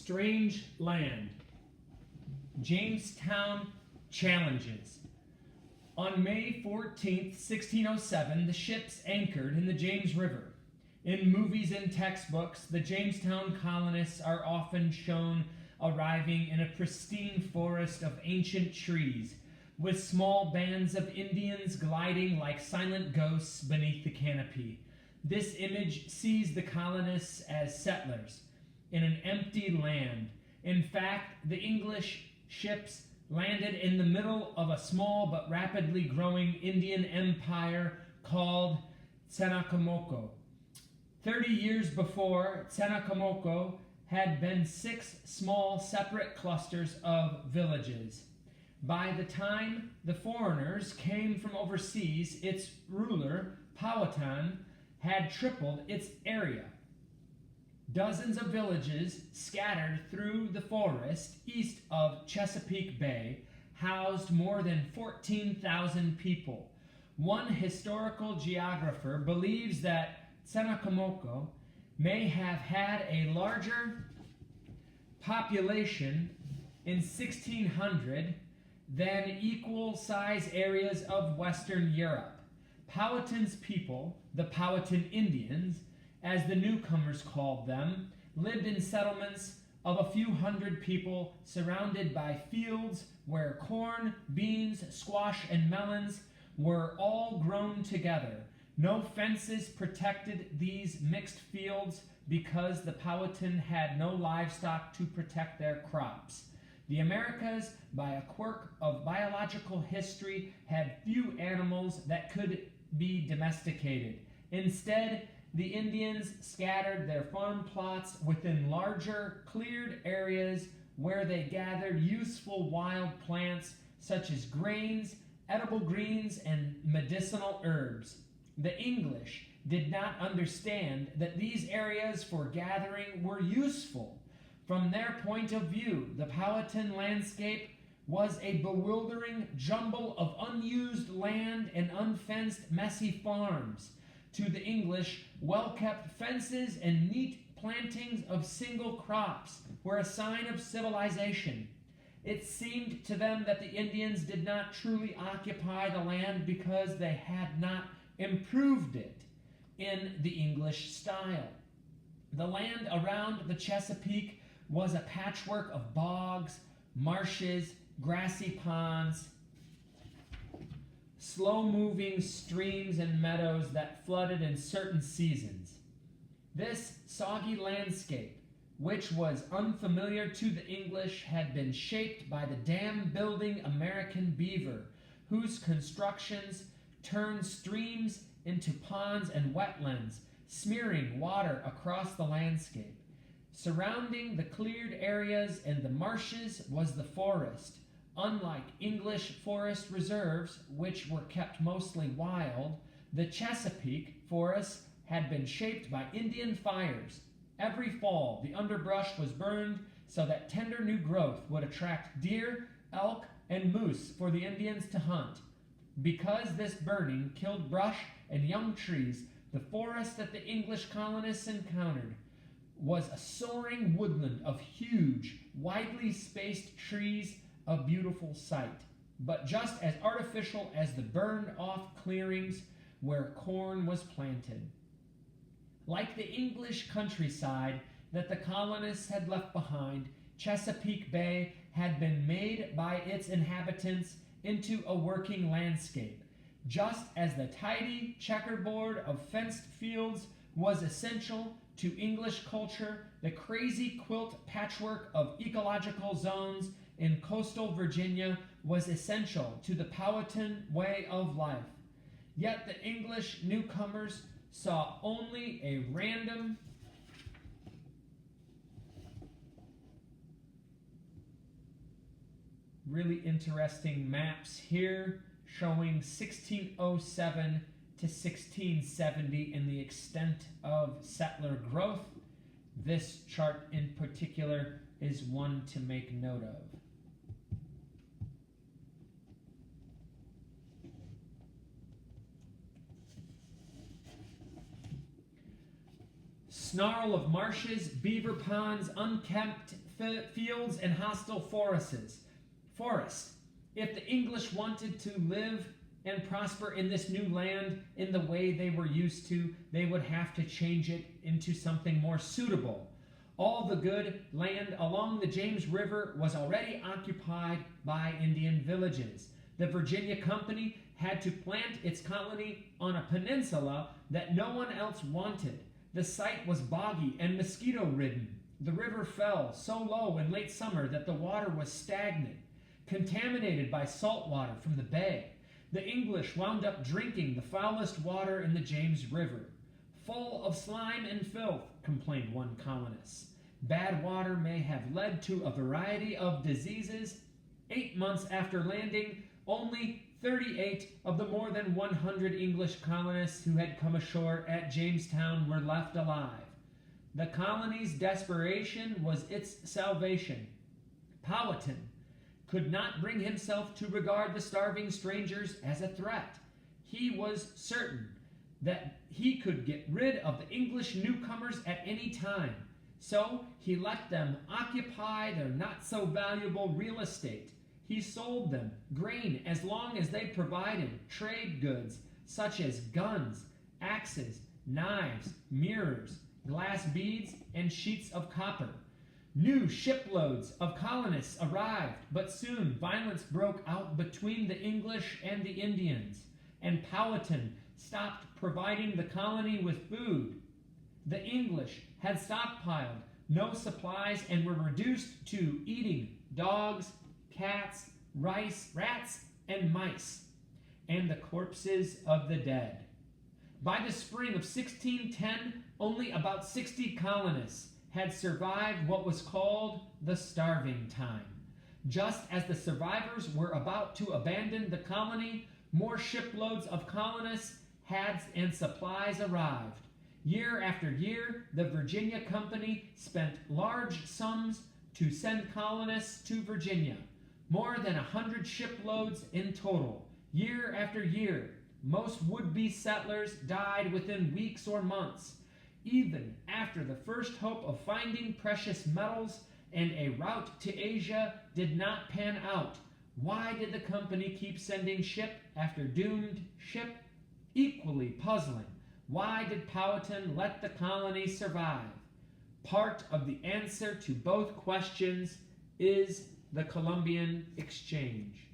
Strange land. Jamestown challenges. On May 14th, 1607, the ships anchored in the James River. In movies and textbooks, the Jamestown colonists are often shown arriving in a pristine forest of ancient trees, with small bands of Indians gliding like silent ghosts beneath the canopy. This image sees the colonists as settlers in an empty land. In fact, the English ships landed in the middle of a small but rapidly growing Indian empire called Tsenakamoko. 30 years before, Tsenakamoko had been 6 small separate clusters of villages. By the time the foreigners came from overseas, its ruler, Powhatan, had tripled its area. Dozens of villages scattered through the forest east of Chesapeake Bay housed more than 14,000 people. One historical geographer believes that Tsenakamoko may have had a larger population in 1600 than equal-size areas of Western Europe. Powhatan's people, the Powhatan Indians, as the newcomers called them, lived in settlements of a few hundred people surrounded by fields where corn, beans, squash, and melons were all grown together. No fences protected these mixed fields because the Powhatan had no livestock to protect their crops. The Americas, by a quirk of biological history, had few animals that could be domesticated. Instead, the Indians scattered their farm plots within larger, cleared areas where they gathered useful wild plants such as grains, edible greens, and medicinal herbs. The English did not understand that these areas for gathering were useful. From their point of view, the Powhatan landscape was a bewildering jumble of unused land and unfenced, messy farms. To the English, well-kept fences and neat plantings of single crops were a sign of civilization. It seemed to them that the Indians did not truly occupy the land because they had not improved it in the English style. The land around the Chesapeake was a patchwork of bogs, marshes, grassy ponds, slow-moving streams and meadows that flooded in certain seasons. This soggy landscape, which was unfamiliar to the English, had been shaped by the dam-building American beaver, whose constructions turned streams into ponds and wetlands, smearing water across the landscape. Surrounding the cleared areas and the marshes was the forest. Unlike English forest reserves, which were kept mostly wild, the Chesapeake forests had been shaped by Indian fires. Every fall, the underbrush was burned so that tender new growth would attract deer, elk, and moose for the Indians to hunt. Because this burning killed brush and young trees, the forest that the English colonists encountered was a soaring woodland of huge, widely spaced trees, a beautiful sight, but just as artificial as the burned-off clearings where corn was planted. Like the English countryside that the colonists had left behind, Chesapeake Bay had been made by its inhabitants into a working landscape. Just as the tidy checkerboard of fenced fields was essential to English culture, the crazy quilt patchwork of ecological zones in coastal Virginia was essential to the Powhatan way of life. Yet the English newcomers saw only a random really interesting maps here showing 1607 to 1670 in the extent of settler growth. This chart in particular is one to make note of. Snarl of marshes, beaver ponds, unkempt fields and hostile forests. If the English wanted to live and prosper in this new land in the way they were used to, they would have to change it into something more suitable. All the good land along the James River was already occupied by Indian villages. The Virginia Company had to plant its colony on a peninsula that no one else wanted. The site was boggy and mosquito-ridden. The river fell so low in late summer that the water was stagnant, contaminated by salt water from the bay. The English wound up drinking the foulest water in the James River. Full of slime and filth, complained one colonist. Bad water may have led to a variety of diseases. 8 months after landing, only 38 of the more than 100 English colonists who had come ashore at Jamestown were left alive. The colony's desperation was its salvation. Powhatan could not bring himself to regard the starving strangers as a threat. He was certain that he could get rid of the English newcomers at any time, so he let them occupy their not-so-valuable real estate. He sold them grain as long as they provided trade goods such as guns, axes, knives, mirrors, glass beads, and sheets of copper. New shiploads of colonists arrived, but soon violence broke out between the English and the Indians, and Powhatan stopped providing the colony with food. The English had stockpiled no supplies and were reduced to eating dogs, cats, rice, rats, and mice, and the corpses of the dead. By the spring of 1610, only about 60 colonists had survived what was called the starving time. Just as the survivors were about to abandon the colony, more shiploads of colonists and supplies arrived. Year after year, the Virginia Company spent large sums to send colonists to Virginia, more than 100 shiploads in total. Year after year, most would-be settlers died within weeks or months. Even after the first hope of finding precious metals and a route to Asia did not pan out, why did the company keep sending ship after doomed ship? Equally puzzling, why did Powhatan let the colony survive? Part of the answer to both questions is the Columbian Exchange.